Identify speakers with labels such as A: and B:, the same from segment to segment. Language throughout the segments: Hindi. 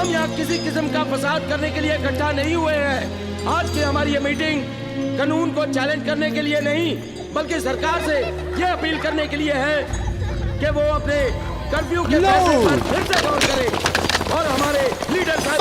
A: हम यहाँ किसी किस्म का फसाद करने के लिए इकट्ठा नहीं हुए हैं। आज की हमारी ये मीटिंग कानून को चैलेंज करने के लिए नहीं, बल्कि सरकार से ये अपील करने के लिए है कि वो अपने कर्फ्यू के फैसले पर फिर से गौर करे और हमारे लीडर साहब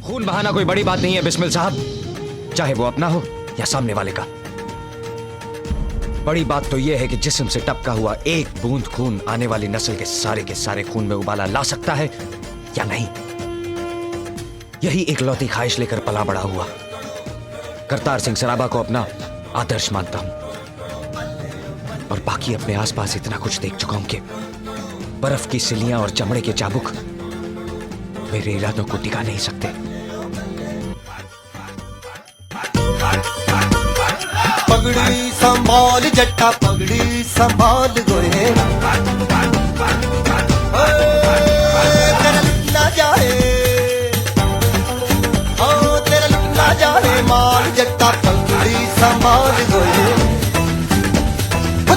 B: खून बहाना कोई बड़ी बात नहीं है बिस्मिल साहब, चाहे वो अपना हो या सामने वाले का। बड़ी बात तो यह है कि जिस्म से टपका हुआ एक बूंद खून आने वाली नस्ल के सारे खून में उबाला ला सकता है या नहीं। यही एक लौती ख्वाहिश लेकर पला बड़ा हुआ करतार सिंह सराबा को अपना आदर्श मानता हूं, और बाकी अपने आसपास इतना कुछ देख चुका हूं कि बर्फ की सिलियां और चमड़े के चाबुक मेरे इरादों को टिका नहीं सकते।
C: पगड़ी संभाल जट्टा, पगड़ी संभाल गोए, तेरा लुटना जाए, तेरा लुटना जाए माल जट्टा, पगड़ी संभाल गोए।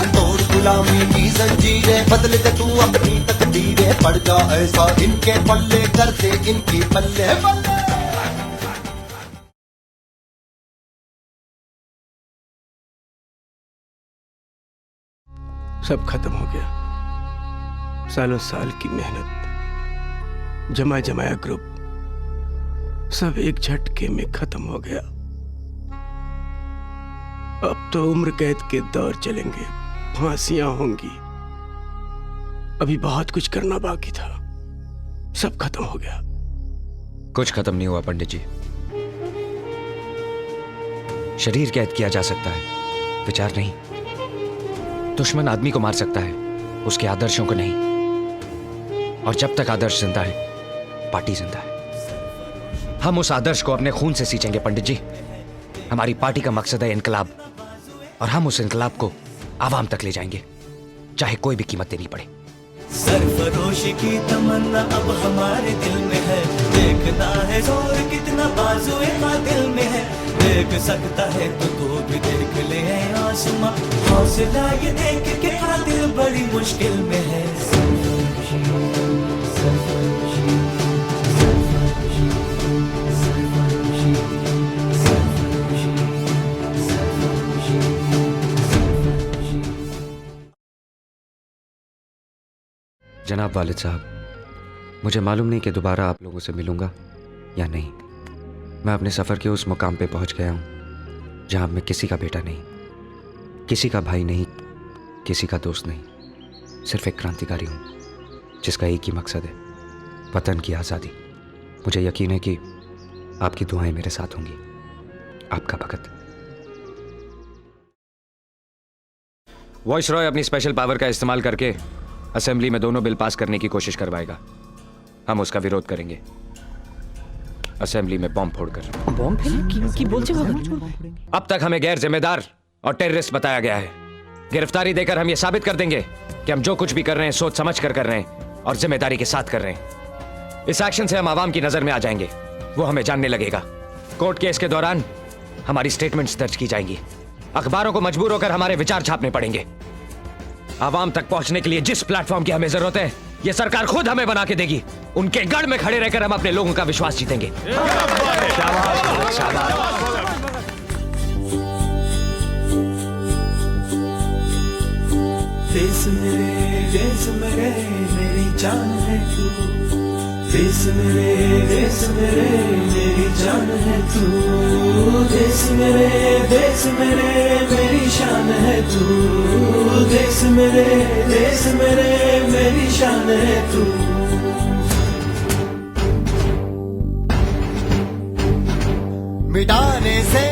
C: तोड़ गुलामी की जंजीरें, बदल दे तू अपनी तकदीरें, पड़ जा ऐसा इनके पल्ले, कर दे इनकी पल्ले पल्ले।
A: सब खत्म हो गया। सालों साल की मेहनत, जमा जमाया ग्रुप सब एक झटके में खत्म हो गया। अब तो उम्र कैद के दौर चलेंगे, फांसियां होंगी। अभी बहुत कुछ करना बाकी था, सब खत्म हो गया।
B: कुछ खत्म नहीं हुआ पंडित जी। शरीर कैद किया जा सकता है, विचार नहीं। दुश्मन आदमी को मार सकता है, उसके आदर्शों को नहीं। और जब तक आदर्श जिंदा है, पार्टी जिंदा है। हम उस आदर्श को अपने खून से सींचेंगे पंडित जी। हमारी पार्टी का मकसद है इनकलाब, और हम उस इनकलाब को आवाम तक ले जाएंगे, चाहे कोई भी कीमत देनी पड़े।
D: सरफरोशी की तमन्ना अब हमारे दिल में है, देखना है जोर कितना बाजुए का दिल में है। देख सकता है तो भी देख ले आसमां, हौसला ये देख के दिल बड़ी मुश्किल में है।
B: जनाब वालिद साहब, मुझे मालूम नहीं कि दोबारा आप लोगों से मिलूंगा या नहीं। मैं अपने सफ़र के उस मुकाम पे पहुंच गया हूं जहां मैं किसी का बेटा नहीं, किसी का भाई नहीं, किसी का दोस्त नहीं, सिर्फ एक क्रांतिकारी हूं जिसका एक ही मकसद है, वतन की आज़ादी। मुझे यकीन है कि आपकी दुआएं मेरे साथ होंगी। आपका भगत। वॉइसरॉय अपनी स्पेशल पावर का इस्तेमाल करके असेंबली में दोनों बिल पास करने की कोशिश करवाएगा। हम उसका विरोध करेंगे, असेंबली में बॉम्ब फोड़कर।
E: बॉम्ब की बोलते
B: अब तक हमें गैर जिम्मेदार और टेररिस्ट बताया गया है। गिरफ्तारी देकर हम ये साबित कर देंगे कि हम जो कुछ भी कर रहे हैं सोच समझ कर रहे हैं और जिम्मेदारी के साथ कर रहे हैं। इस एक्शन से हम आवाम की नजर में आ जाएंगे, वो हमें जानने लगेगा। कोर्ट केस के दौरान हमारी स्टेटमेंट्स दर्ज की जाएंगी, अखबारों को मजबूर होकर हमारे विचार छापने पड़ेंगे। आवाम तक पहुंचने के लिए जिस प्लेटफॉर्म की हमें जरूरत है, ये सरकार खुद हमें बना के देगी। उनके गढ़ में खड़े रहकर हम अपने लोगों का विश्वास जीतेंगे।
D: देश मेरे मेरी जान है तू, देश मेरे मेरी जान है तू, देश मेरे मेरी शान है तू, देश मेरे मेरी शान है तू।
C: मिटाने से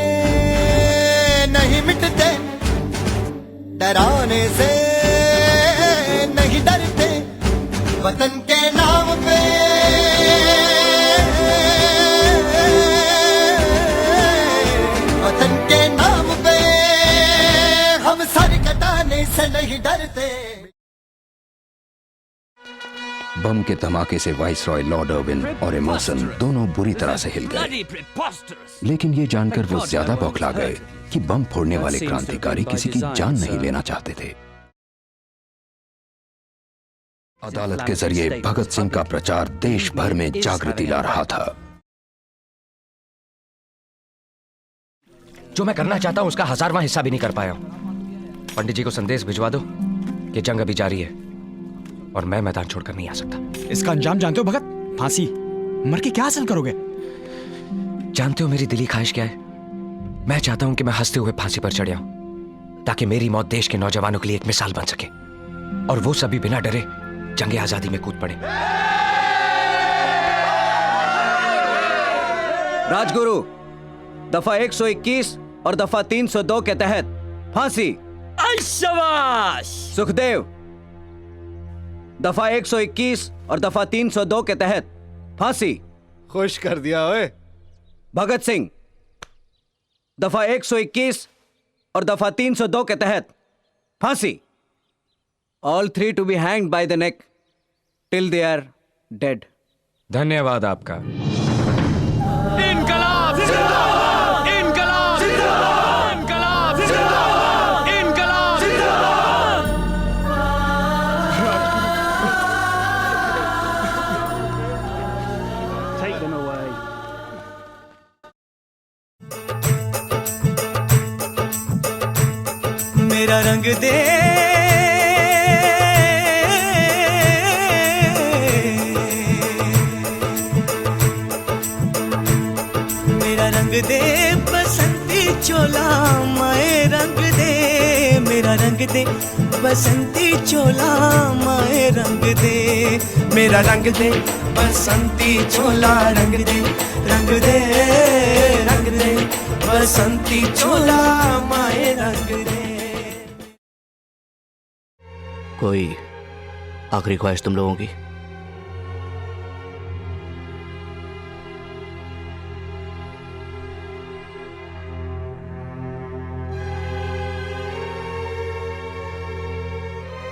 C: नहीं मिटते, डराने से नहीं डरते, वतन के नाम पे वतन के नाम पे हम सर कटाने से नहीं डरते।
E: बम के धमाके से वाइसरॉय लॉर्ड अर्विन और एमर्सन दोनों बुरी तरह से हिल गए, लेकिन ये जानकर वो ज्यादा बौखला गए कि बम फोड़ने वाले क्रांतिकारी किसी की जान नहीं लेना चाहते थे। अदालत के जरिए भगत सिंह का प्रचार देश भर में जागृति ला रहा था।
B: जो मैं करना चाहता हूं उसका 1000वां हिस्सा भी नहीं कर पाया हूं। पंडित जी को संदेश भिजवा दो कि जंग अभी जारी है और मैं मैदान छोड़कर नहीं आ सकता।
F: इसका अंजाम जानते हो भगत? फांसी। मर के क्या हासिल करोगे?
B: जानते हो मेरी दिली ख्वाहिश क्या है? मैं चाहता हूं कि मैं हंसते हुए फांसी पर चढ़ जाऊं ताकि मेरी मौत देश के नौजवानों के लिए एक मिसाल बन सके और वो सभी बिना डरे जंगे आजादी में कूद पड़े।
G: राजगुरु, दफा 121 और दफा 302 के तहत फांसी।
A: शाबाश।
G: सुखदेव, दफा 121 और दफा 302 के तहत फांसी।
H: खुश कर दिया ओए।
G: भगत सिंह, दफा 121 और दफा 302 के तहत फांसी। All three to be hanged by the neck till they are dead.
B: धन्यवाद आपका।
A: इनकलाब जिंदाबाद! इनकलाब जिंदाबाद! इनकलाब जिंदाबाद! इनकलाब जिंदाबाद!
I: Take them away.
D: मेरा रंग दे रंग दे बसंती चोला माए रंग दे, मेरा रंग दे बसंती चोला माए रंग दे, मेरा रंग दे बसंती चोला रंग दे, रंग दे रंग दे बसंती चोला माए रंग दे।
I: कोई आखिरी ख्वाहिश तुम लोगों की?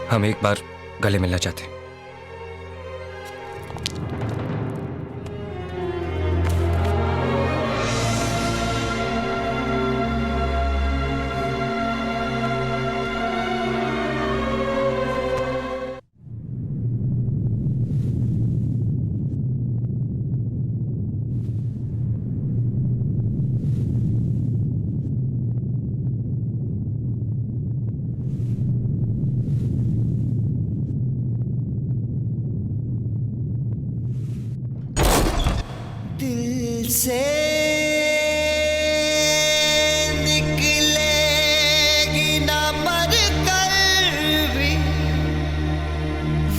B: हम एक बार गले मिलना चाहते हैं।
C: दिल से निकलेगी ना मर कर भी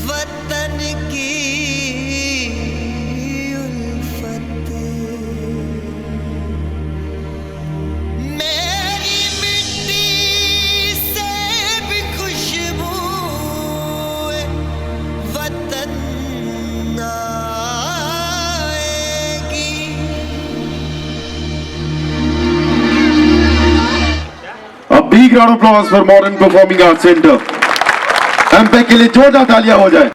C: वतन की उल्फत, मेरी मिट्टी से भी खुशबू वतन
J: big round of applause for Modern Performing Arts Center. एमपे के लिए जोरदार तालियां हो जाए।